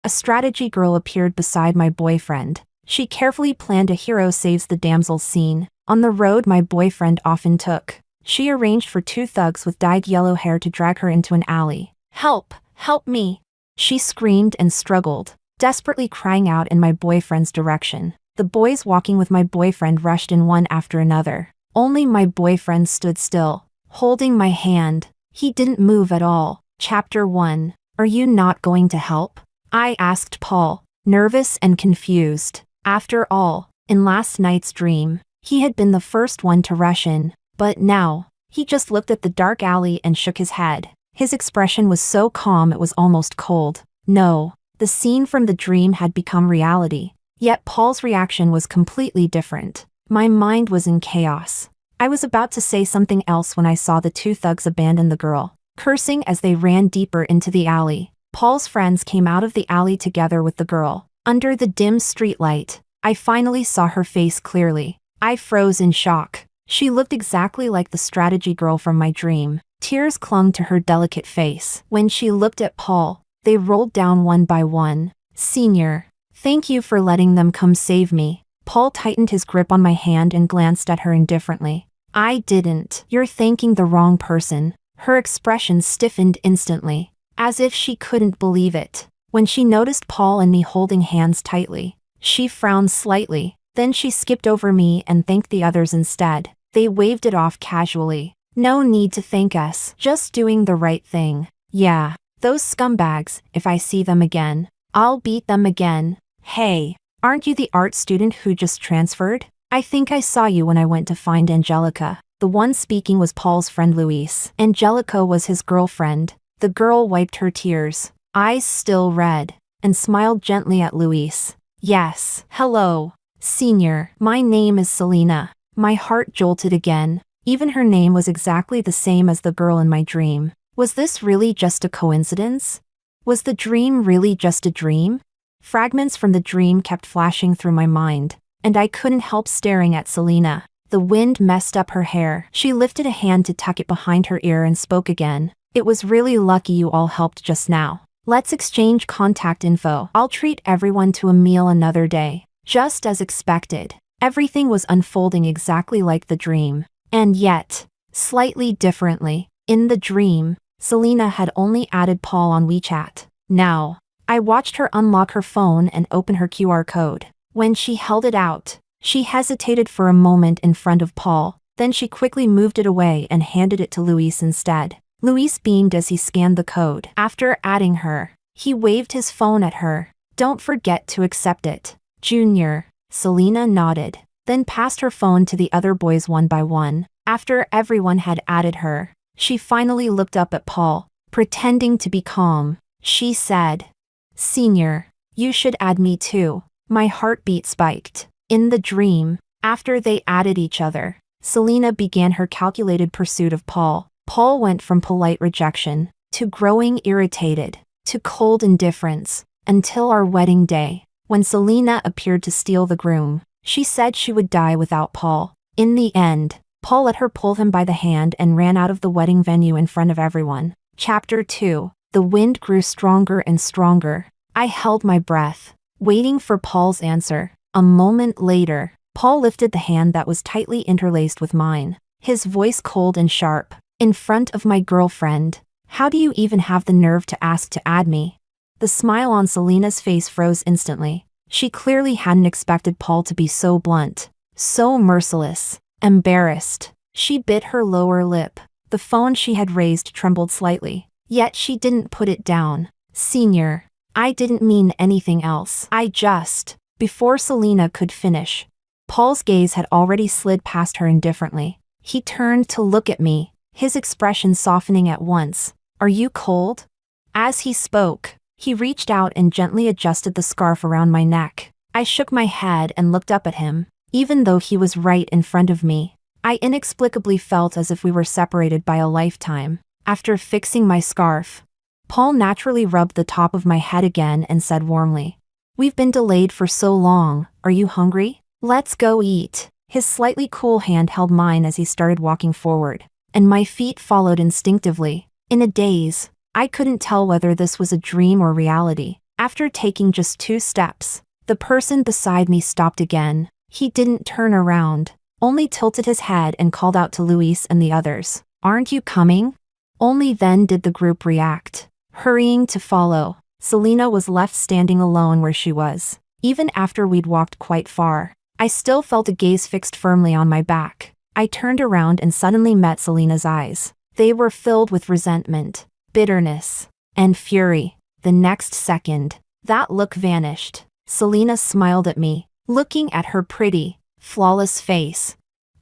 A strategy girl appeared beside my boyfriend. She carefully planned a hero saves the damsels scene. On the road my boyfriend often took. She arranged for two thugs with dyed yellow hair to drag her into an alley. "Help! Help me!" She screamed and struggled, desperately crying out in my boyfriend's direction. The boys walking with my boyfriend rushed in one after another. Only my boyfriend stood still, holding my hand. He didn't move at all. Chapter 1. Are you not going to help? I asked Paul, nervous and confused. After all, in last night's dream, he had been the first one to rush in, but now, he just looked at the dark alley and shook his head. His expression was so calm it was almost cold. No, the scene from the dream had become reality. Yet Paul's reaction was completely different. My mind was in chaos. I was about to say something else when I saw the two thugs abandon the girl, cursing as they ran deeper into the alley. Paul's friends came out of the alley together with the girl. Under the dim streetlight, I finally saw her face clearly. I froze in shock. She looked exactly like the strategy girl from my dream. Tears clung to her delicate face. When she looked at Paul, they rolled down one by one. "Senior, thank you for letting them come save me." Paul tightened his grip on my hand and glanced at her indifferently. "I didn't. You're thanking the wrong person." Her expression stiffened instantly, as if she couldn't believe it. When she noticed Paul and me holding hands tightly, she frowned slightly. Then she skipped over me and thanked the others instead. They waved it off casually. "No need to thank us. Just doing the right thing." "Yeah, those scumbags, if I see them again, I'll beat them again." "Hey, aren't you the art student who just transferred? I think I saw you when I went to find Angelica." The one speaking was Paul's friend Luis. Angelica was his girlfriend. The girl wiped her tears, eyes still red, and smiled gently at Luis. "Yes, hello, Senior. My name is Selena." My heart jolted again. Even her name was exactly the same as the girl in my dream. Was this really just a coincidence? Was the dream really just a dream? Fragments from the dream kept flashing through my mind, and I couldn't help staring at Selena. The wind messed up her hair. She lifted a hand to tuck it behind her ear and spoke again. "It was really lucky you all helped just now. Let's exchange contact info. I'll treat everyone to a meal another day." Just as expected, everything was unfolding exactly like the dream. And yet, slightly differently. In the dream, Selena had only added Paul on WeChat. Now, I watched her unlock her phone and open her QR code. When she held it out, she hesitated for a moment in front of Paul, then she quickly moved it away and handed it to Luis instead. Luis beamed as he scanned the code. After adding her, he waved his phone at her. "Don't forget to accept it, Junior." Selena nodded, then passed her phone to the other boys one by one. After everyone had added her, she finally looked up at Paul, pretending to be calm. She said, "Senior, you should add me too." My heartbeat spiked. In the dream, after they added each other, Selena began her calculated pursuit of Paul. Paul went from polite rejection, to growing irritated, to cold indifference, until our wedding day, when Selena appeared to steal the groom. She said she would die without Paul. In the end, Paul let her pull him by the hand and ran out of the wedding venue in front of everyone. Chapter 2. The wind grew stronger and stronger. I held my breath, waiting for Paul's answer. A moment later, Paul lifted the hand that was tightly interlaced with mine, his voice cold and sharp. "In front of my girlfriend. How do you even have the nerve to ask to add me?" The smile on Selena's face froze instantly. She clearly hadn't expected Paul to be so blunt, so merciless. Embarrassed, she bit her lower lip. The phone she had raised trembled slightly, yet she didn't put it down. "Senior, I didn't mean anything else. I just..." Before Selena could finish, Paul's gaze had already slid past her indifferently. He turned to look at me, his expression softening at once. "Are you cold?" As he spoke, he reached out and gently adjusted the scarf around my neck. I shook my head and looked up at him. Even though he was right in front of me, I inexplicably felt as if we were separated by a lifetime. After fixing my scarf, Paul naturally rubbed the top of my head again and said warmly, "We've been delayed for so long. Are you hungry? Let's go eat." His slightly cool hand held mine as he started walking forward, and my feet followed instinctively. In a daze, I couldn't tell whether this was a dream or reality. After taking just 2 steps, the person beside me stopped again. He didn't turn around, only tilted his head and called out to Luis and the others, "Aren't you coming?" Only then did the group react, hurrying to follow. Selena was left standing alone where she was. Even after we'd walked quite far, I still felt a gaze fixed firmly on my back. I turned around and suddenly met Selena's eyes. They were filled with resentment, bitterness, and fury. The next second, that look vanished. Selena smiled at me, looking at her pretty, flawless face.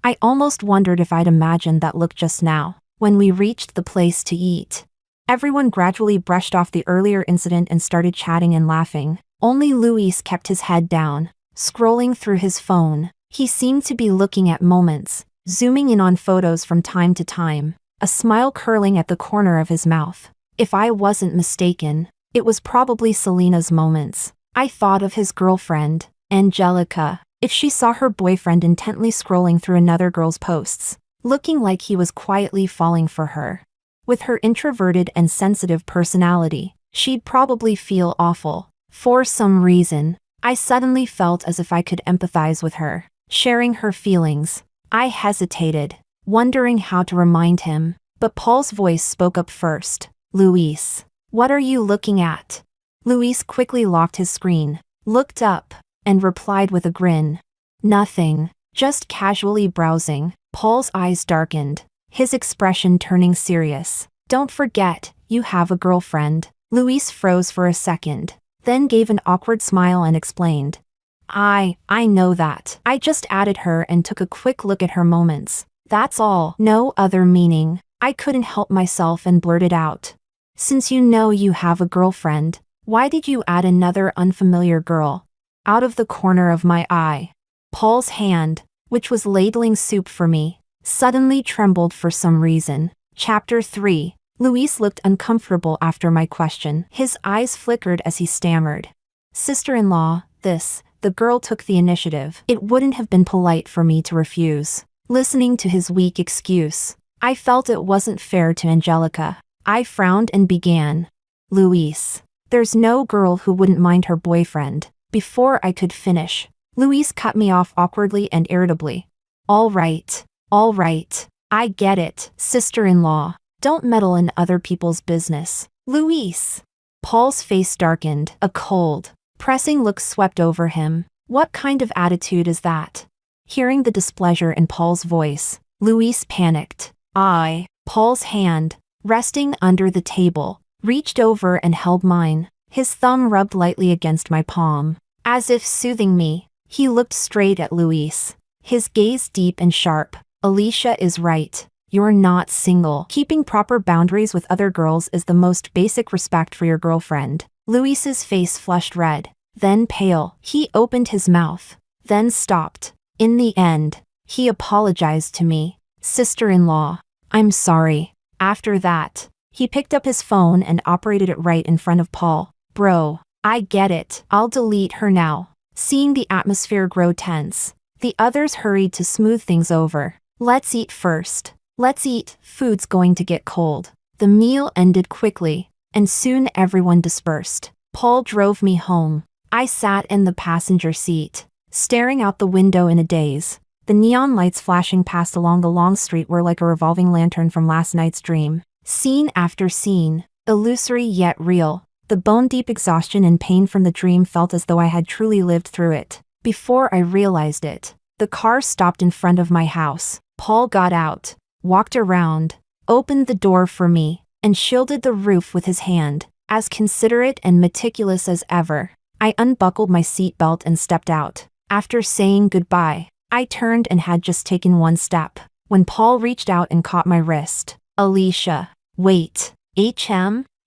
I almost wondered if I'd imagined that look just now, when we reached the place to eat. Everyone gradually brushed off the earlier incident and started chatting and laughing. Only Luis kept his head down, scrolling through his phone. He seemed to be looking at moments, zooming in on photos from time to time, a smile curling at the corner of his mouth. If I wasn't mistaken, it was probably Selena's moments. I thought of his girlfriend, Angelica. If she saw her boyfriend intently scrolling through another girl's posts, looking like he was quietly falling for her. With her introverted and sensitive personality, she'd probably feel awful. For some reason, I suddenly felt as if I could empathize with her, sharing her feelings. I hesitated, wondering how to remind him, but Paul's voice spoke up first. "Luis, what are you looking at?" Luis quickly locked his screen, looked up, and replied with a grin. "Nothing, just casually browsing." Paul's eyes darkened, his expression turning serious. "Don't forget, you have a girlfriend." Luis froze for a second, then gave an awkward smile and explained. I know that. I just added her and took a quick look at her moments. That's all. No other meaning." I couldn't help myself and blurted out. "Since you know you have a girlfriend, why did you add another unfamiliar girl?" Out of the corner of my eye, Paul's hand, which was ladling soup for me, suddenly trembled for some reason. Chapter 3. Luis looked uncomfortable after my question. His eyes flickered as he stammered. "Sister-in-law, the girl took the initiative. It wouldn't have been polite for me to refuse." Listening to his weak excuse, I felt it wasn't fair to Angelica. I frowned and began. "Luis, there's no girl who wouldn't mind her boyfriend." Before I could finish, Luis cut me off awkwardly and irritably. All right, I get it, sister-in-law. Don't meddle in other people's business." "Luis." Paul's face darkened, a cold, pressing look swept over him. What kind of attitude is that? Hearing the displeasure in Paul's voice, Luis panicked. Paul's hand, resting under the table, reached over and held mine. His thumb rubbed lightly against my palm. As if soothing me, he looked straight at Luis, his gaze deep and sharp. "Alicia is right. You're not single. Keeping proper boundaries with other girls is the most basic respect for your girlfriend." Luis's face flushed red, then pale. He opened his mouth, then stopped. In the end, he apologized to me. "Sister-in-law, I'm sorry." After that, he picked up his phone and operated it right in front of Paul. "Bro, I get it. I'll delete her now." Seeing the atmosphere grow tense, the others hurried to smooth things over. "Let's eat first. Let's eat, food's going to get cold." The meal ended quickly, and soon everyone dispersed. Paul drove me home. I sat in the passenger seat, staring out the window in a daze. The neon lights flashing past along the long street were like a revolving lantern from last night's dream. Scene after scene, illusory yet real. The bone-deep exhaustion and pain from the dream felt as though I had truly lived through it. Before I realized it, the car stopped in front of my house. Paul got out, walked around, opened the door for me, and shielded the roof with his hand, as considerate and meticulous as ever. I unbuckled my seatbelt and stepped out. After saying goodbye, I turned and had just taken one step, when Paul reached out and caught my wrist. "Alicia, wait."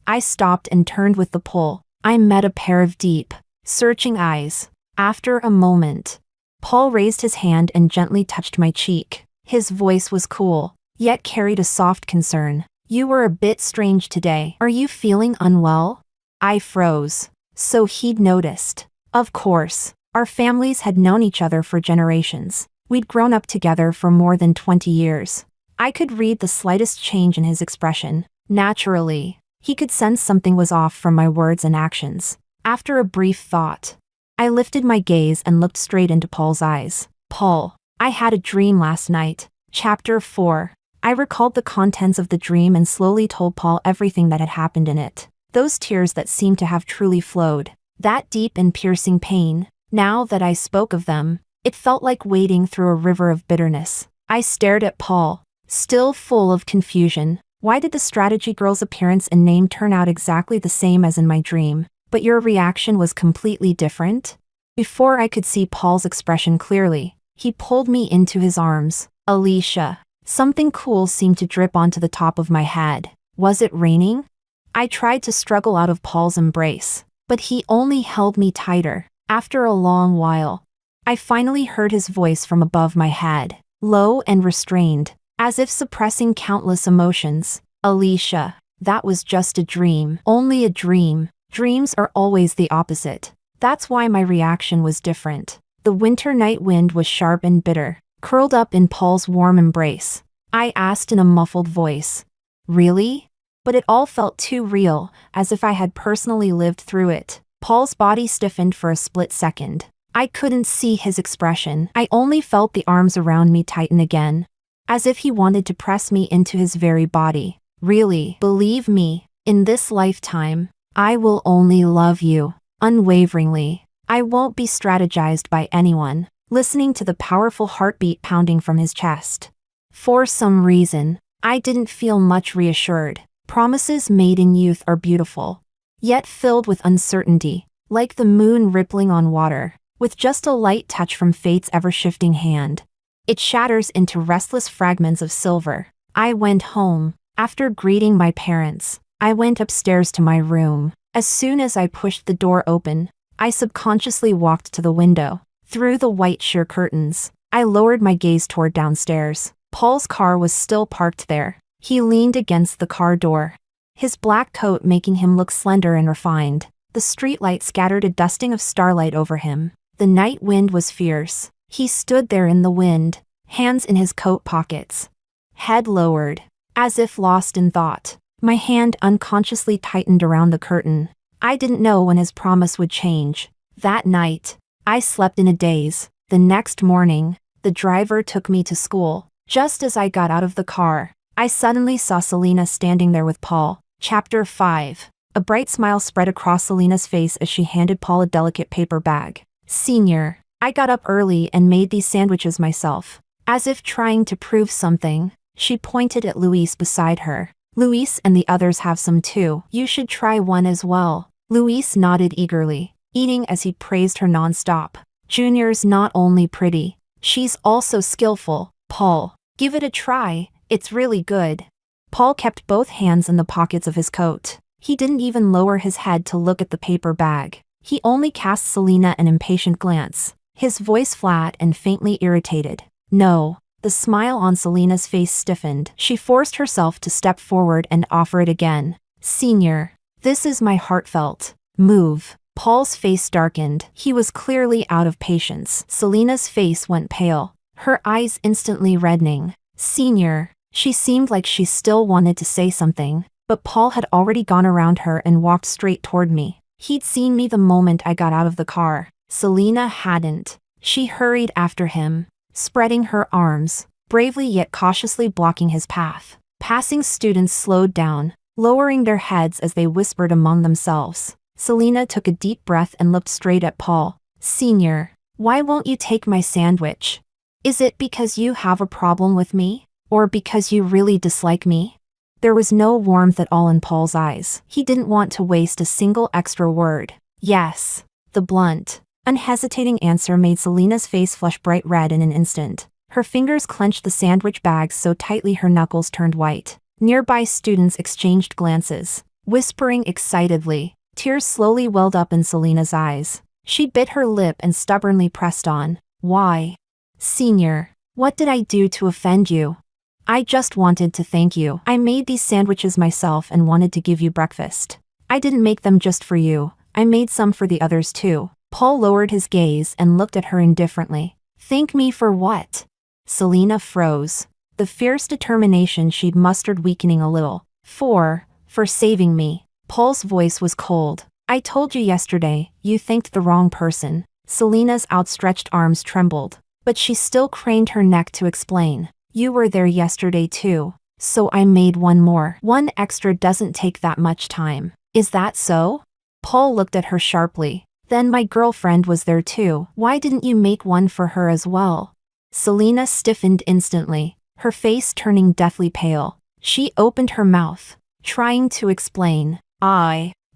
I stopped and turned with the pull. I met a pair of deep, searching eyes. After a moment, Paul raised his hand and gently touched my cheek. His voice was cool, yet carried a soft concern. "You were a bit strange today. Are you feeling unwell?" I froze. So he'd noticed. Of course, our families had known each other for generations. We'd grown up together for more than 20 years. I could read the slightest change in his expression. Naturally, he could sense something was off from my words and actions. After a brief thought, I lifted my gaze and looked straight into Paul's eyes. Paul, I had a dream last night. Chapter 4. I recalled the contents of the dream and slowly told Paul everything that had happened in it. Those tears that seemed to have truly flowed. That deep and piercing pain. Now that I spoke of them, it felt like wading through a river of bitterness. I stared at Paul, still full of confusion. Why did the strategy girl's appearance and name turn out exactly the same as in my dream, but your reaction was completely different? Before I could see Paul's expression clearly, he pulled me into his arms. Alicia. Something cool seemed to drip onto the top of my head. Was it raining? I tried to struggle out of Paul's embrace, but he only held me tighter. After a long while, I finally heard his voice from above my head, low and restrained, as if suppressing countless emotions. Alicia, that was just a dream. Only a dream. Dreams are always the opposite. That's why my reaction was different. The winter night wind was sharp and bitter, curled up in Paul's warm embrace. I asked in a muffled voice, "Really?" But it all felt too real, as if I had personally lived through it. Paul's body stiffened for a split second. I couldn't see his expression. I only felt the arms around me tighten again, as if he wanted to press me into his very body. Really, believe me, in this lifetime, I will only love you, unwaveringly. I won't be strategized by anyone. Listening to the powerful heartbeat pounding from his chest. For some reason, I didn't feel much reassured. Promises made in youth are beautiful, yet filled with uncertainty, like the moon rippling on water, with just a light touch from fate's ever-shifting hand. It shatters into restless fragments of silver. I went home. After greeting my parents, I went upstairs to my room. As soon as I pushed the door open, I subconsciously walked to the window. Through the white sheer curtains, I lowered my gaze toward downstairs. Paul's car was still parked there. He leaned against the car door, his black coat making him look slender and refined. The streetlight scattered a dusting of starlight over him. The night wind was fierce. He stood there in the wind, hands in his coat pockets, head lowered, as if lost in thought. My hand unconsciously tightened around the curtain. I didn't know when his promise would change. That night, I slept in a daze. The next morning, the driver took me to school. Just as I got out of the car, I suddenly saw Selena standing there with Paul. Chapter 5. A bright smile spread across Selena's face as she handed Paul a delicate paper bag. "Senior, I got up early and made these sandwiches myself." As if trying to prove something, she pointed at Luis beside her. "Luis and the others have some too. You should try one as well." Luis nodded eagerly, eating as he praised her nonstop. "Junior's not only pretty, she's also skillful. Paul, give it a try. It's really good." Paul kept both hands in the pockets of his coat. He didn't even lower his head to look at the paper bag. He only cast Selena an impatient glance, his voice flat and faintly irritated. "No." The smile on Selena's face stiffened. She forced herself to step forward and offer it again. "Senior, this is my heartfelt move." Paul's face darkened. He was clearly out of patience. Selena's face went pale, her eyes instantly reddening. "Senior." She seemed like she still wanted to say something, but Paul had already gone around her and walked straight toward me. He'd seen me the moment I got out of the car. Selena hadn't. She hurried after him, spreading her arms, bravely yet cautiously blocking his path. Passing students slowed down, lowering their heads as they whispered among themselves. Selena took a deep breath and looked straight at Paul. "Senior, why won't you take my sandwich? Is it because you have a problem with me? Or because you really dislike me?" There was no warmth at all in Paul's eyes. He didn't want to waste a single extra word. "Yes." The blunt, unhesitating answer made Selena's face flush bright red in an instant. Her fingers clenched the sandwich bags so tightly her knuckles turned white. Nearby students exchanged glances, whispering excitedly. Tears slowly welled up in Selena's eyes. She bit her lip and stubbornly pressed on. "Why?" "Senior, what did I do to offend you? I just wanted to thank you. I made these sandwiches myself and wanted to give you breakfast. I didn't make them just for you. I made some for the others too." Paul lowered his gaze and looked at her indifferently. "Thank me for what?" Selena froze, the fierce determination she'd mustered weakening a little. For saving me." Paul's voice was cold. I told you yesterday, you thanked the wrong person. Selena's outstretched arms trembled, but she still craned her neck to explain. You were there yesterday too, so I made one more. One extra doesn't take that much time. Is that so? Paul looked at her sharply. Then my girlfriend was there too. Why didn't you make one for her as well? Selena stiffened instantly, her face turning deathly pale. She opened her mouth, trying to explain.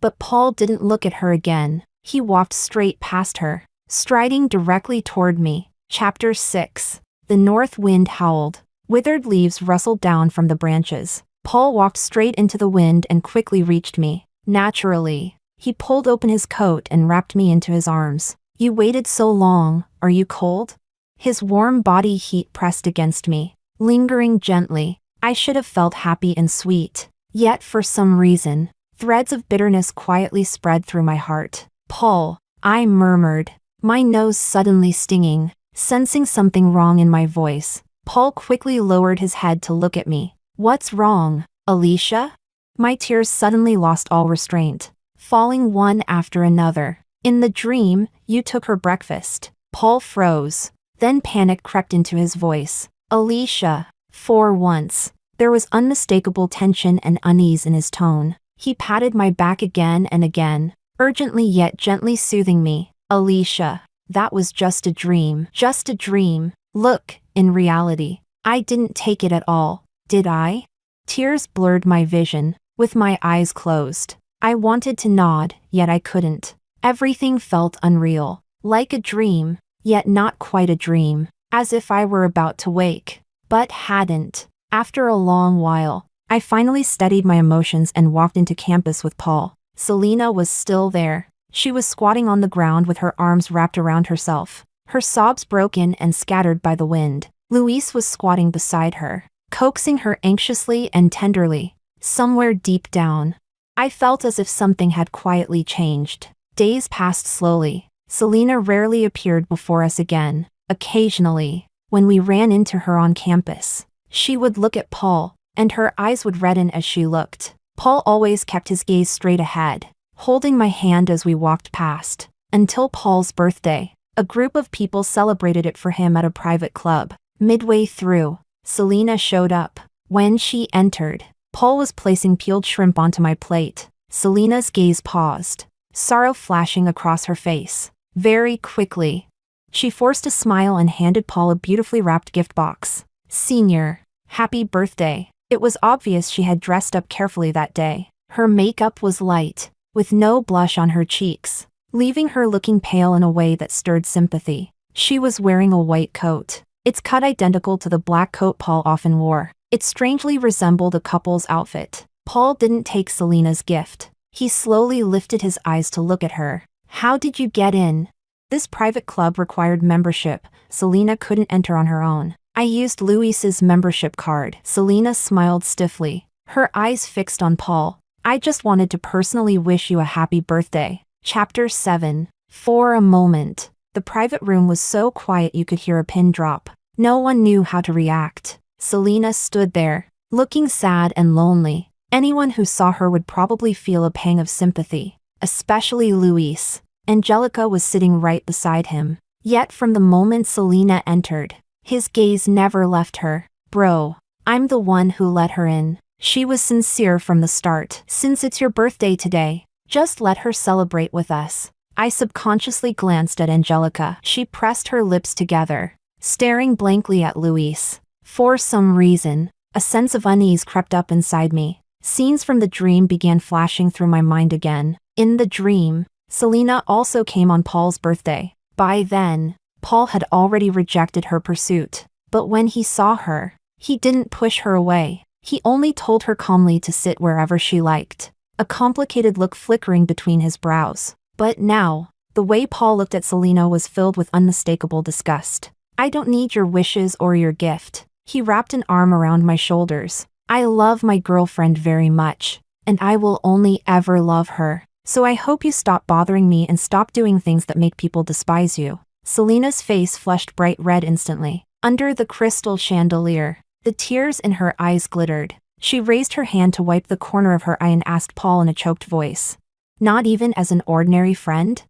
But Paul didn't look at her again. He walked straight past her, striding directly toward me. Chapter 6. The north wind howled. Withered leaves rustled down from the branches. Paul walked straight into the wind and quickly reached me. Naturally, he pulled open his coat and wrapped me into his arms. You waited so long, are you cold? His warm body heat pressed against me, lingering gently. I should have felt happy and sweet. Yet for some reason, threads of bitterness quietly spread through my heart. Paul, I murmured, my nose suddenly stinging, sensing something wrong in my voice. Paul quickly lowered his head to look at me. What's wrong, Alicia? My tears suddenly lost all restraint, falling one after another. In the dream, you took her breakfast. Paul froze. Then panic crept into his voice. Alicia. For once, there was unmistakable tension and unease in his tone. He patted my back again and again, urgently yet gently soothing me. Alicia, that was just a dream. Just a dream. Look, in reality, I didn't take it at all, did I? Tears blurred my vision, with my eyes closed. I wanted to nod, yet I couldn't. Everything felt unreal, like a dream, yet not quite a dream, as if I were about to wake, but hadn't. After a long while, I finally steadied my emotions and walked into campus with Paul. Selena was still there. She was squatting on the ground with her arms wrapped around herself, her sobs broken and scattered by the wind. Luis was squatting beside her, coaxing her anxiously and tenderly. Somewhere deep down, I felt as if something had quietly changed. Days passed slowly. Selena rarely appeared before us again. Occasionally, when we ran into her on campus, she would look at Paul, and her eyes would redden as she looked. Paul always kept his gaze straight ahead, holding my hand as we walked past. Until Paul's birthday, a group of people celebrated it for him at a private club. Midway through, Selena showed up. When she entered, Paul was placing peeled shrimp onto my plate. Selena's gaze paused, sorrow flashing across her face. Very quickly, she forced a smile and handed Paul a beautifully wrapped gift box. Senior, happy birthday. It was obvious she had dressed up carefully that day. Her makeup was light, with no blush on her cheeks, leaving her looking pale in a way that stirred sympathy. She was wearing a white coat, its cut identical to the black coat Paul often wore. It strangely resembled a couple's outfit. Paul didn't take Selena's gift. He slowly lifted his eyes to look at her. How did you get in? This private club required membership. Selena couldn't enter on her own. I used Luis's membership card. Selena smiled stiffly, her eyes fixed on Paul. I just wanted to personally wish you a happy birthday. Chapter 7. For a moment, the private room was so quiet you could hear a pin drop. No one knew how to react. Selena stood there, looking sad and lonely. Anyone who saw her would probably feel a pang of sympathy, especially Luis. Angelica was sitting right beside him. Yet from the moment Selena entered, his gaze never left her. Bro, I'm the one who let her in. She was sincere from the start. Since it's your birthday today, just let her celebrate with us. I subconsciously glanced at Angelica. She pressed her lips together, staring blankly at Luis. For some reason, a sense of unease crept up inside me. Scenes from the dream began flashing through my mind again. In the dream, Selena also came on Paul's birthday. By then, Paul had already rejected her pursuit. But when he saw her, he didn't push her away. He only told her calmly to sit wherever she liked, a complicated look flickering between his brows. But now, the way Paul looked at Selena was filled with unmistakable disgust. I don't need your wishes or your gift. He wrapped an arm around my shoulders. I love my girlfriend very much, and I will only ever love her. So I hope you stop bothering me and stop doing things that make people despise you. Selena's face flushed bright red instantly. Under the crystal chandelier, the tears in her eyes glittered. She raised her hand to wipe the corner of her eye and asked Paul in a choked voice, Not even as an ordinary friend?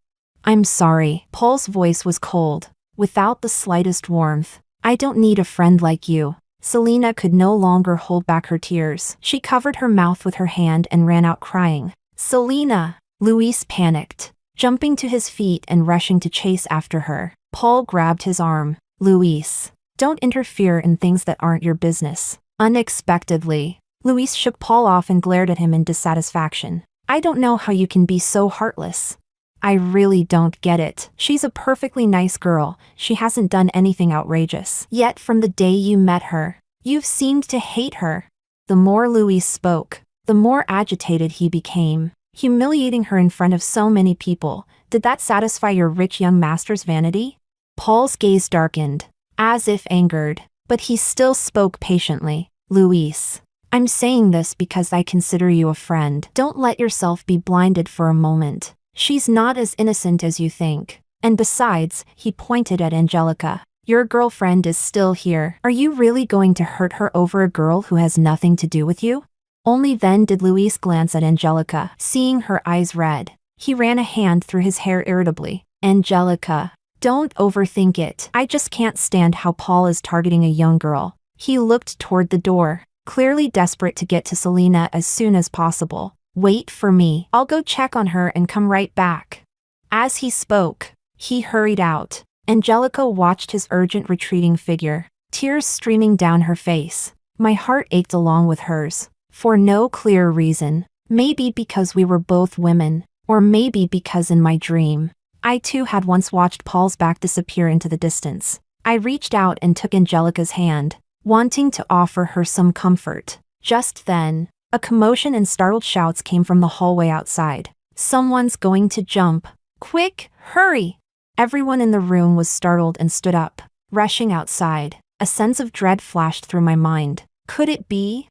I'm sorry. Paul's voice was cold, without the slightest warmth. I don't need a friend like you. Selena could no longer hold back her tears. She covered her mouth with her hand and ran out crying. Selena! Luis panicked, jumping to his feet and rushing to chase after her. Paul grabbed his arm. Luis, don't interfere in things that aren't your business. Unexpectedly, Luis shook Paul off and glared at him in dissatisfaction. I don't know how you can be so heartless. I really don't get it. She's a perfectly nice girl. She hasn't done anything outrageous. Yet from the day you met her, you've seemed to hate her. The more Luis spoke, the more agitated he became. Humiliating her in front of so many people, did that satisfy your rich young master's vanity? Paul's gaze darkened, as if angered, but he still spoke patiently. Luis, I'm saying this because I consider you a friend. Don't let yourself be blinded for a moment. She's not as innocent as you think. And besides, he pointed at Angelica. Your girlfriend is still here. Are you really going to hurt her over a girl who has nothing to do with you? Only then did Luis glance at Angelica, seeing her eyes red. He ran a hand through his hair irritably. Angelica, don't overthink it. I just can't stand how Paul is targeting a young girl. He looked toward the door, clearly desperate to get to Selena as soon as possible. Wait for me. I'll go check on her and come right back. As he spoke, he hurried out. Angelica watched his urgent retreating figure, tears streaming down her face. My heart ached along with hers, for no clear reason. Maybe because we were both women, or maybe because in my dream, I too had once watched Paul's back disappear into the distance. I reached out and took Angelica's hand, wanting to offer her some comfort. Just then, a commotion and startled shouts came from the hallway outside. Someone's going to jump. Quick, hurry! Everyone in the room was startled and stood up, rushing outside. A sense of dread flashed through my mind. Could it be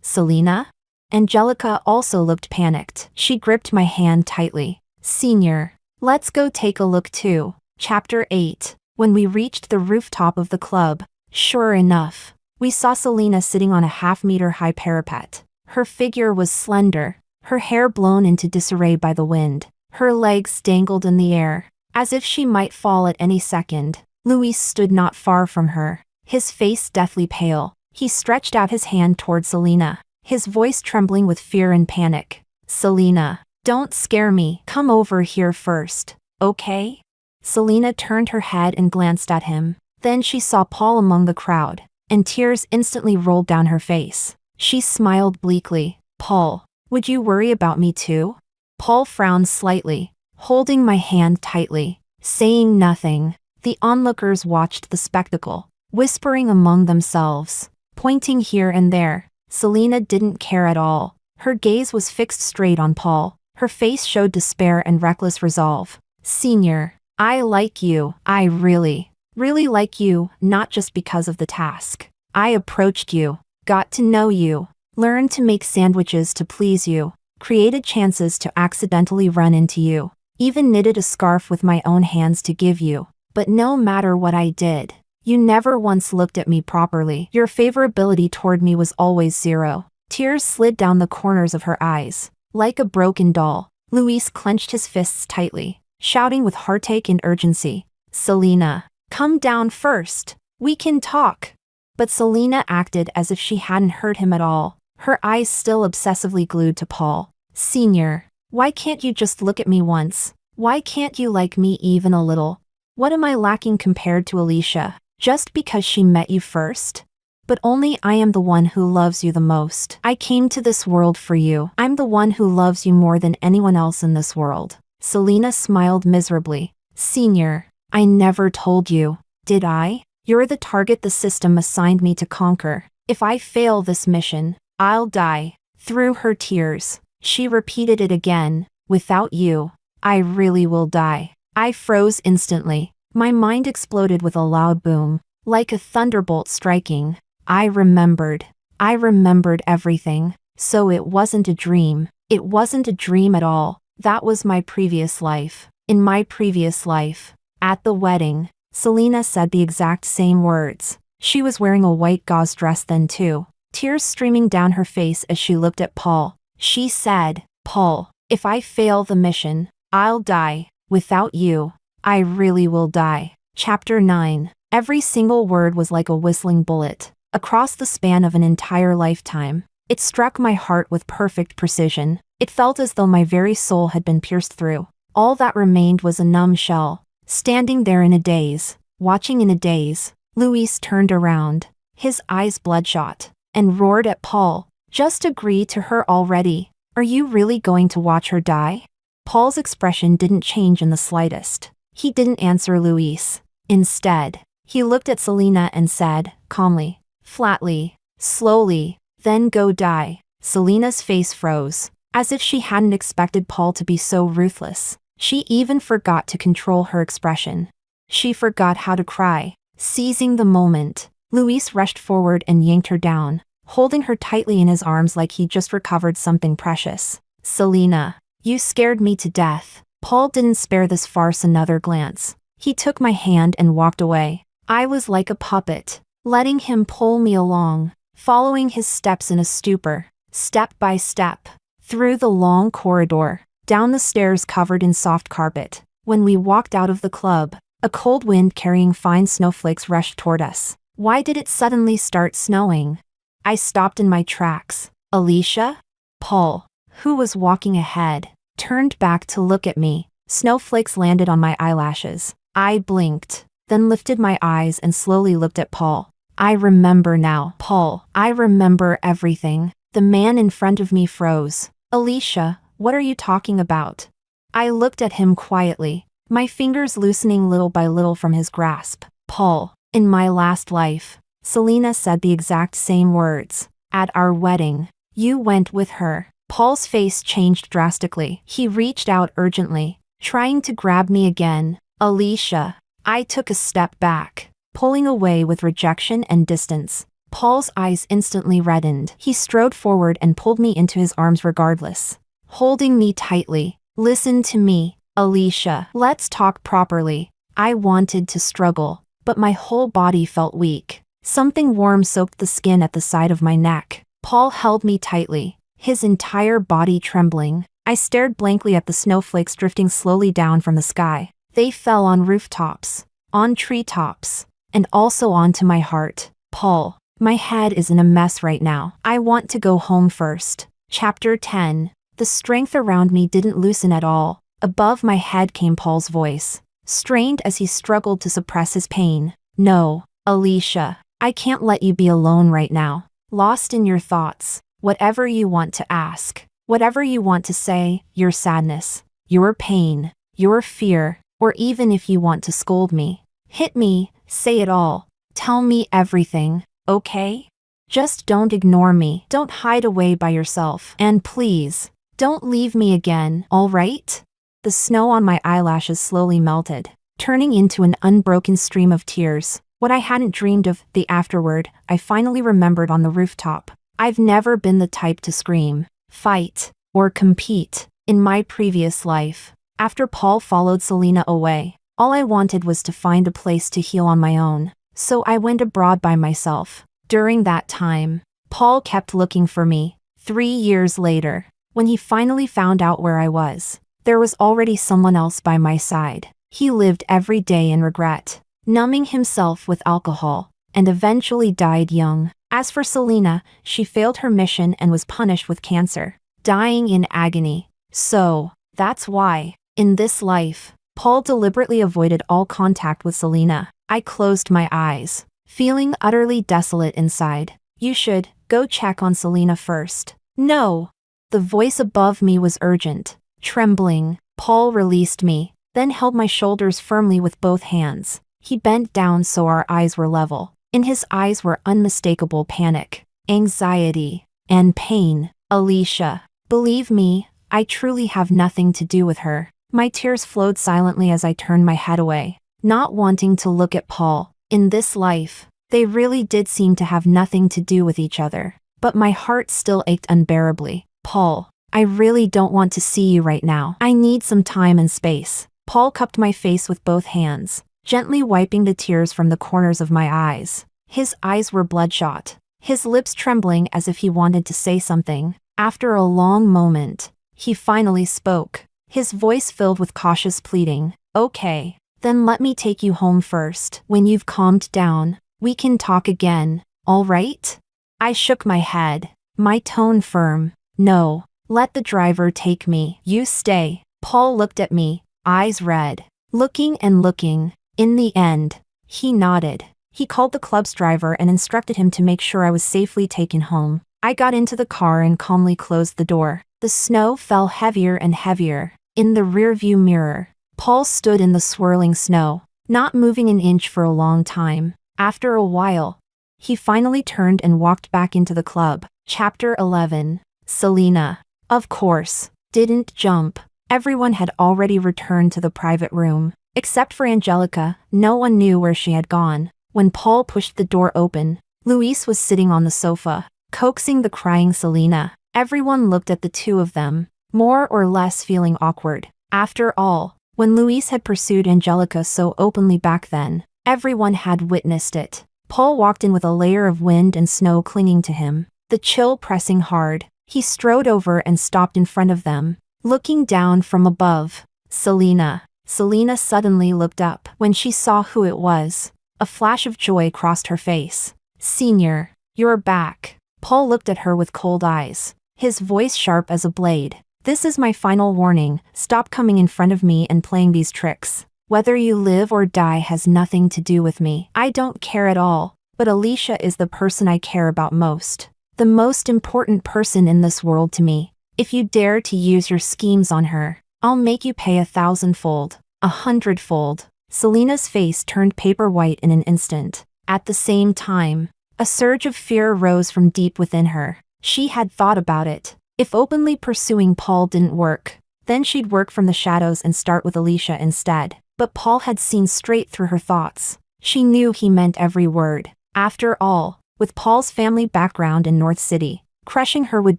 Selena? Angelica also looked panicked. She gripped my hand tightly. Senior, let's go take a look too. Chapter 8. When we reached the rooftop of the club, sure enough, we saw Selena sitting on a half-meter-high parapet. Her figure was slender, her hair blown into disarray by the wind. Her legs dangled in the air, as if she might fall at any second. Luis stood not far from her, his face deathly pale. He stretched out his hand toward Selena, his voice trembling with fear and panic. Selena, don't scare me. Come over here first, okay? Selena turned her head and glanced at him. Then she saw Paul among the crowd, and tears instantly rolled down her face. She smiled bleakly. Paul, would you worry about me too? Paul frowned slightly, holding my hand tightly, saying nothing. The onlookers watched the spectacle, whispering among themselves, pointing here and there. Selena didn't care at all. Her gaze was fixed straight on Paul. Her face showed despair and reckless resolve. Senior, I like you. I really like you, not just because of the task. I approached you, got to know you, learned to make sandwiches to please you, created chances to accidentally run into you, even knitted a scarf with my own hands to give you. But no matter what I did, you never once looked at me properly. Your favorability toward me was always zero. Tears slid down the corners of her eyes. Like a broken doll, Luis clenched his fists tightly, shouting with heartache and urgency. Selena, come down first. We can talk. But Selena acted as if she hadn't heard him at all, her eyes still obsessively glued to Paul. Senior, why can't you just look at me once? Why can't you like me even a little? What am I lacking compared to Alicia? Just because she met you first? But only I am the one who loves you the most. I came to this world for you. I'm the one who loves you more than anyone else in this world. Selena smiled miserably. Senior, I never told you, did I? You're the target the system assigned me to conquer. If I fail this mission, I'll die. Through her tears, she repeated it again. Without you, I really will die. I froze instantly. My mind exploded with a loud boom, like a thunderbolt striking. I remembered everything. So it wasn't a dream. It wasn't a dream at all. That was my previous life. In my previous life. At the wedding, Selena said the exact same words. She was wearing a white gauze dress then too, tears streaming down her face as she looked at Paul. She said, Paul, If I fail the mission, I'll die. Without you, I really will die. Chapter 9. Every single word was like a whistling bullet. Across the span of an entire lifetime, it struck my heart with perfect precision. It felt as though my very soul had been pierced through. All that remained was a numb shell. Standing there in a daze, watching in a daze, Luis turned around, his eyes bloodshot, and roared at Paul. Just agree to her already. Are you really going to watch her die? Paul's expression didn't change in the slightest. He didn't answer Luis. Instead, he looked at Selena and said, calmly, flatly, slowly, then go die. Selena's face froze, as if she hadn't expected Paul to be so ruthless. She even forgot to control her expression. She forgot how to cry. Seizing the moment, Luis rushed forward and yanked her down, holding her tightly in his arms like he'd just recovered something precious. Selena, you scared me to death. Paul didn't spare this farce another glance. He took my hand and walked away. I was like a puppet, letting him pull me along, following his steps in a stupor, step by step, through the long corridor, down the stairs covered in soft carpet. When we walked out of the club, a cold wind carrying fine snowflakes rushed toward us. Why did it suddenly start snowing? I stopped in my tracks. Alicia? Paul, who was walking ahead, turned back to look at me. Snowflakes landed on my eyelashes. I blinked, then lifted my eyes and slowly looked at Paul. I remember now. Paul, I remember everything. The man in front of me froze. Alicia, what are you talking about? I looked at him quietly, my fingers loosening little by little from his grasp. Paul, in my last life, Selena said the exact same words. At our wedding, you went with her. Paul's face changed drastically. He reached out urgently, trying to grab me again. Alicia. I took a step back, pulling away with rejection and distance. Paul's eyes instantly reddened. He strode forward and pulled me into his arms regardless, holding me tightly. Listen to me, Alicia. Let's talk properly. I wanted to struggle, but my whole body felt weak. Something warm soaked the skin at the side of my neck. Paul held me tightly, his entire body trembling. I stared blankly at the snowflakes drifting slowly down from the sky. They fell on rooftops, on treetops, and also onto my heart. Paul, my head is in a mess right now. I want to go home first. Chapter 10. The strength around me didn't loosen at all. Above my head came Paul's voice, strained as he struggled to suppress his pain. No, Alicia, I can't let you be alone right now. Lost in your thoughts, whatever you want to ask, whatever you want to say, your sadness, your pain, your fear, or even if you want to scold me, hit me, say it all. Tell me everything, okay? Just don't ignore me. Don't hide away by yourself. And please, don't leave me again, all right? The snow on my eyelashes slowly melted, turning into an unbroken stream of tears. What I hadn't dreamed of, the afterward, I finally remembered on the rooftop. I've never been the type to scream, fight, or compete. In my previous life, after Paul followed Selena away, all I wanted was to find a place to heal on my own. So I went abroad by myself. During that time, Paul kept looking for me. 3 years later, when he finally found out where I was, there was already someone else by my side. He lived every day in regret, numbing himself with alcohol, and eventually died young. As for Selena, she failed her mission and was punished with cancer, dying in agony. So, that's why, in this life, Paul deliberately avoided all contact with Selena. I closed my eyes, feeling utterly desolate inside. You should go check on Selena first. No. The voice above me was urgent. Trembling, Paul released me, then held my shoulders firmly with both hands. He bent down so our eyes were level. In his eyes were unmistakable panic, anxiety, and pain. Alicia, believe me, I truly have nothing to do with her. My tears flowed silently as I turned my head away, not wanting to look at Paul. In this life, they really did seem to have nothing to do with each other. But my heart still ached unbearably. Paul, I really don't want to see you right now. I need some time and space. Paul cupped my face with both hands, gently wiping the tears from the corners of my eyes. His eyes were bloodshot, his lips trembling as if he wanted to say something. After a long moment, He finally spoke, his voice filled with cautious pleading. Okay, then let me take you home first. When you've calmed down, we can talk again, all right? I shook my head, my tone firm. No, let the driver take me. You stay. Paul looked at me, eyes red, looking and looking. In the end, he nodded. He called the club's driver and instructed him to make sure I was safely taken home. I got into the car and calmly closed the door. The snow fell heavier and heavier. In the rearview mirror, Paul stood in the swirling snow, not moving an inch for a long time. After a while, he finally turned and walked back into the club. Chapter 11. Selena, of course, didn't jump. Everyone had already returned to the private room. Except for Angelica, no one knew where she had gone. When Paul pushed the door open, Luis was sitting on the sofa, coaxing the crying Selena. Everyone looked at the two of them, more or less feeling awkward. After all, when Luis had pursued Angelica so openly back then, everyone had witnessed it. Paul walked in with a layer of wind and snow clinging to him, the chill pressing hard. He strode over and stopped in front of them, looking down from above. Selena. Selena suddenly looked up when she saw who it was. A flash of joy crossed her face. Senior, you're back. Paul looked at her with cold eyes, his voice sharp as a blade. This is my final warning. Stop coming in front of me and playing these tricks. Whether you live or die has nothing to do with me. I don't care at all, but Alicia is the person I care about most. The most important person in this world to me. If you dare to use your schemes on her, I'll make you pay 1,000-fold, 100-fold. Selena's face turned paper white in an instant. At the same time, a surge of fear rose from deep within her. She had thought about it. If openly pursuing Paul didn't work, then she'd work from the shadows and start with Alicia instead. But Paul had seen straight through her thoughts. She knew he meant every word. After all, with Paul's family background in North City, crushing her would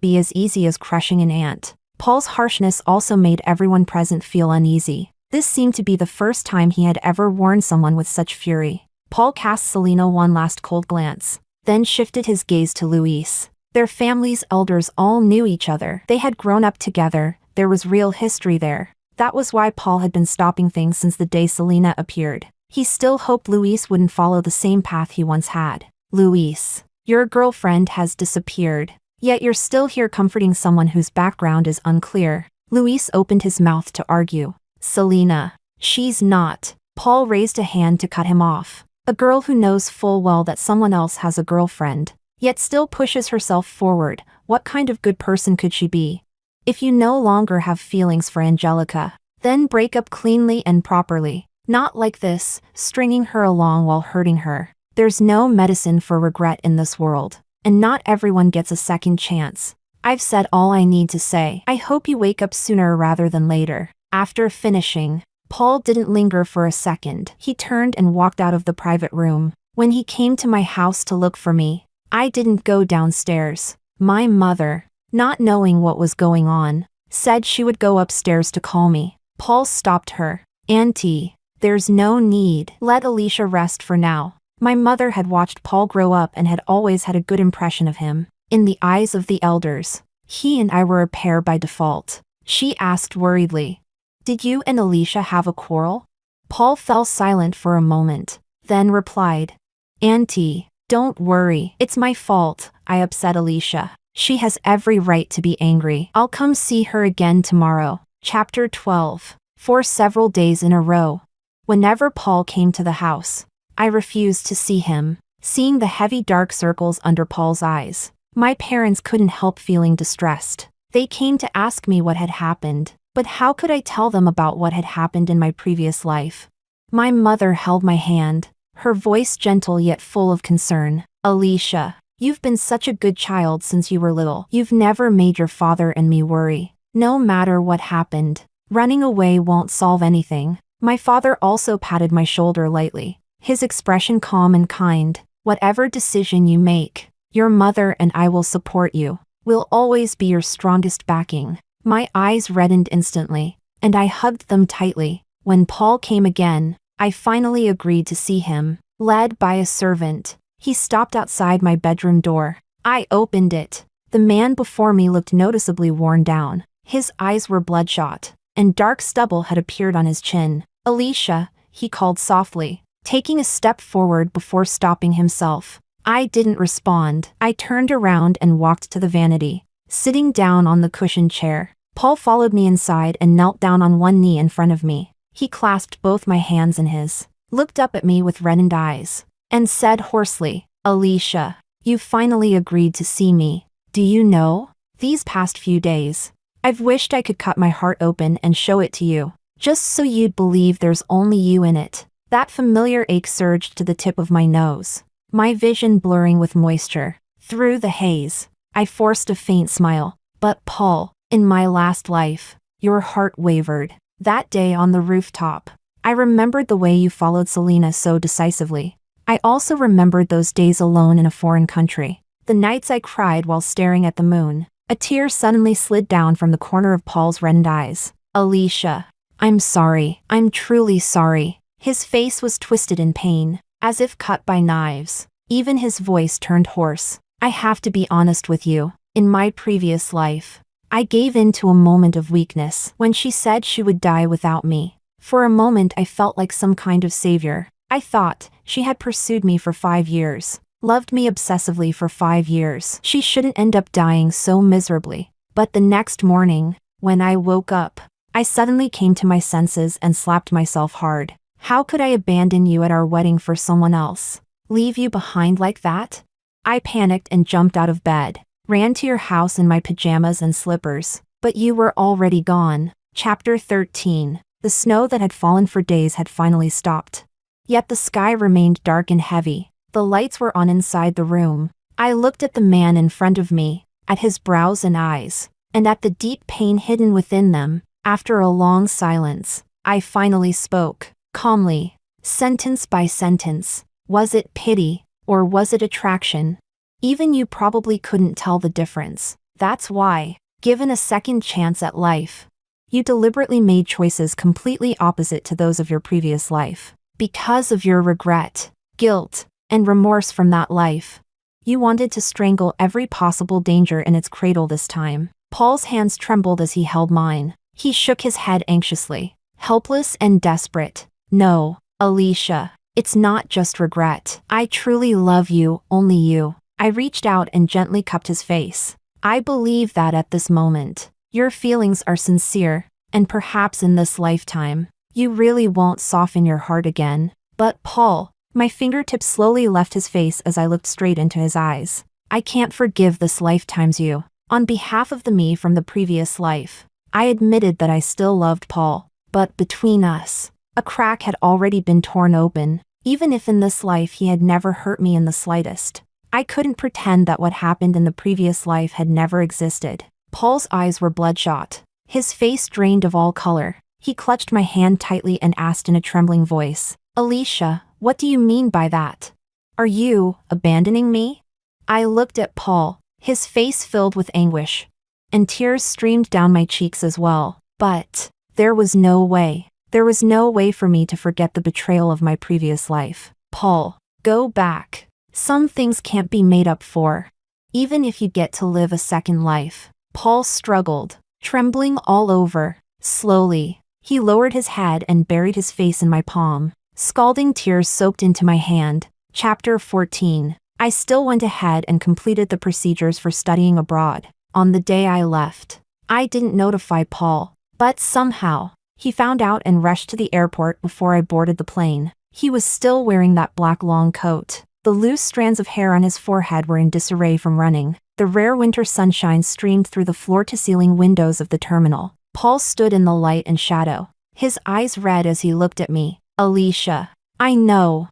be as easy as crushing an ant. Paul's harshness also made everyone present feel uneasy. This seemed to be the first time he had ever warned someone with such fury. Paul cast Selena one last cold glance, then shifted his gaze to Luis. Their family's elders all knew each other. They had grown up together. There was real history there. That was why Paul had been stopping things since the day Selena appeared. He still hoped Luis wouldn't follow the same path he once had. Luis, your girlfriend has disappeared. Yet you're still here comforting someone whose background is unclear. Luis opened his mouth to argue. Selena, she's not. Paul raised a hand to cut him off. A girl who knows full well that someone else has a girlfriend, yet still pushes herself forward. What kind of good person could she be? If you no longer have feelings for Angelica, then break up cleanly and properly. Not like this, stringing her along while hurting her. There's no medicine for regret in this world, and not everyone gets a second chance. I've said all I need to say. I hope you wake up sooner rather than later. After finishing, Paul didn't linger for a second. He turned and walked out of the private room. When he came to my house to look for me, I didn't go downstairs. My mother, not knowing what was going on, said she would go upstairs to call me. Paul stopped her. Auntie, there's no need. Let Alicia rest for now. My mother had watched Paul grow up and had always had a good impression of him. In the eyes of the elders, he and I were a pair by default. She asked worriedly, "Did you and Alicia have a quarrel?" Paul fell silent for a moment, then replied, "Auntie, don't worry. It's my fault. I upset Alicia. She has every right to be angry. I'll come see her again tomorrow." Chapter 12. For several days in a row, whenever Paul came to the house, I refused to see him. Seeing the heavy dark circles under Paul's eyes, my parents couldn't help feeling distressed. They came to ask me what had happened, but how could I tell them about what had happened in my previous life? My mother held my hand, her voice gentle yet full of concern. "Alicia, you've been such a good child since you were little. You've never made your father and me worry. No matter what happened, running away won't solve anything." My father also patted my shoulder lightly, his expression calm and kind. "Whatever decision you make, your mother and I will support you. We'll always be your strongest backing." My eyes reddened instantly, and I hugged them tightly. When Paul came again, I finally agreed to see him. Led by a servant, he stopped outside my bedroom door. I opened it. The man before me looked noticeably worn down. His eyes were bloodshot, and dark stubble had appeared on his chin. "Alicia," he called softly, taking a step forward before stopping himself. I didn't respond. I turned around and walked to the vanity, sitting down on the cushioned chair. Paul followed me inside and knelt down on one knee in front of me. He clasped both my hands in his, looked up at me with reddened eyes, and said hoarsely, "Alicia, you finally agreed to see me. Do you know? These past few days, I've wished I could cut my heart open and show it to you, just so you'd believe there's only you in it." That familiar ache surged to the tip of my nose, my vision blurring with moisture. Through the haze, I forced a faint smile. "But Paul, in my last life, your heart wavered. That day on the rooftop, I remembered the way you followed Selena so decisively. I also remembered those days alone in a foreign country, the nights I cried while staring at the moon." A tear suddenly slid down from the corner of Paul's reddened eyes. "Alicia, I'm sorry. I'm truly sorry." His face was twisted in pain, as if cut by knives. Even his voice turned hoarse. "I have to be honest with you. In my previous life, I gave in to a moment of weakness when she said she would die without me. For a moment I felt like some kind of savior. I thought she had pursued me for 5 years, loved me obsessively for 5 years. She shouldn't end up dying so miserably. But the next morning, when I woke up, I suddenly came to my senses and slapped myself hard. How could I abandon you at our wedding for someone else? Leave you behind like that?" I panicked and jumped out of bed, ran to your house in my pajamas and slippers, but you were already gone. Chapter 13. The snow that had fallen for days had finally stopped. Yet the sky remained dark and heavy. The lights were on inside the room. I looked at the man in front of me, at his brows and eyes, and at the deep pain hidden within them. After a long silence, I finally spoke, calmly, sentence by sentence. "Was it pity, or was it attraction? Even you probably couldn't tell the difference. That's why, given a second chance at life, you deliberately made choices completely opposite to those of your previous life. Because of your regret, guilt, and remorse from that life, you wanted to strangle every possible danger in its cradle this time." Paul's hands trembled as he held mine. He shook his head anxiously, helpless and desperate. "No, Alicia, it's not just regret. I truly love you, only you." I reached out and gently cupped his face. "I believe that at this moment, your feelings are sincere, and perhaps in this lifetime, you really won't soften your heart again. But Paul," my fingertips slowly left his face as I looked straight into his eyes, "I can't forgive this lifetime's you." On behalf of the me from the previous life, I admitted that I still loved Paul, but between us, a crack had already been torn open. Even if in this life he had never hurt me in the slightest, I couldn't pretend that what happened in the previous life had never existed. Paul's eyes were bloodshot, his face drained of all color. He clutched my hand tightly and asked in a trembling voice, "Alicia, what do you mean by that? Are you abandoning me?" I looked at Paul, his face filled with anguish, and tears streamed down my cheeks as well. But there was no way. There was no way for me to forget the betrayal of my previous life. "Paul, go back. Some things can't be made up for, even if you get to live a second life." Paul struggled, trembling all over. Slowly, he lowered his head and buried his face in my palm. Scalding tears soaked into my hand. Chapter 14. I still went ahead and completed the procedures for studying abroad. On the day I left, I didn't notify Paul, but somehow, he found out and rushed to the airport before I boarded the plane. He was still wearing that black long coat. The loose strands of hair on his forehead were in disarray from running. The rare winter sunshine streamed through the floor-to-ceiling windows of the terminal. Paul stood in the light and shadow, his eyes red as he looked at me. "Alicia, I know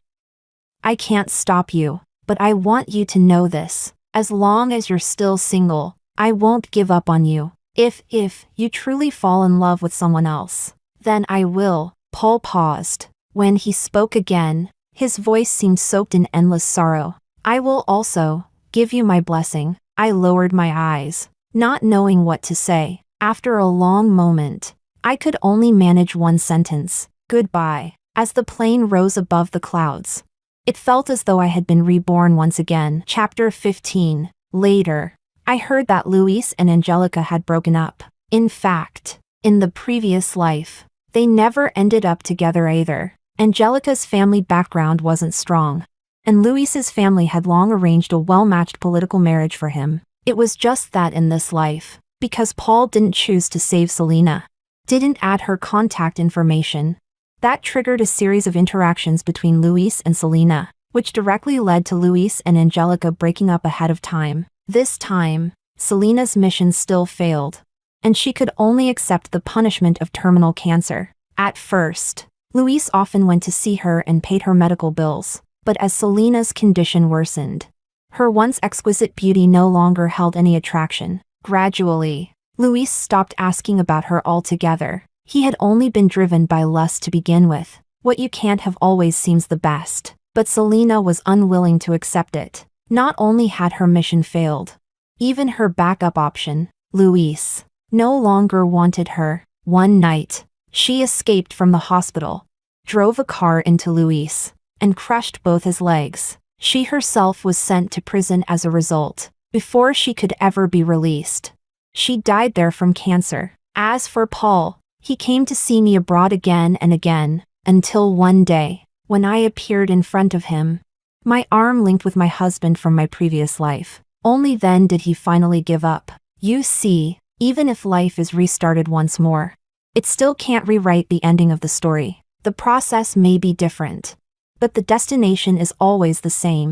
I can't stop you, but I want you to know this. As long as you're still single, I won't give up on you. If you truly fall in love with someone else, then I will." Paul paused. When he spoke again, his voice seemed soaked in endless sorrow. "I will also give you my blessing." I lowered my eyes, not knowing what to say. After a long moment, I could only manage one sentence: "Goodbye." As the plane rose above the clouds, it felt as though I had been reborn once again. Chapter 15. Later, I heard that Luis and Angelica had broken up. In fact, in the previous life, they never ended up together either. Angelica's family background wasn't strong, and Luis's family had long arranged a well-matched political marriage for him. It was just that in this life, because Paul didn't choose to save Selena, didn't add her contact information, that triggered a series of interactions between Luis and Selena, which directly led to Luis and Angelica breaking up ahead of time. This time, Selena's mission still failed, and she could only accept the punishment of terminal cancer. At first, Luis often went to see her and paid her medical bills, but as Selena's condition worsened, her once exquisite beauty no longer held any attraction. Gradually, Luis stopped asking about her altogether. He had only been driven by lust to begin with. What you can't have always seems the best, but Selena was unwilling to accept it. Not only had her mission failed, even her backup option, Luis, no longer wanted her. One night, she escaped from the hospital, drove a car into Luis, and crushed both his legs. She herself was sent to prison as a result, before she could ever be released. She died there from cancer. As for Paul, he came to see me abroad again and again, until one day, when I appeared in front of him, my arm linked with my husband from my previous life. Only then did he finally give up. You see, even if life is restarted once more, it still can't rewrite the ending of the story. The process may be different, but the destination is always the same.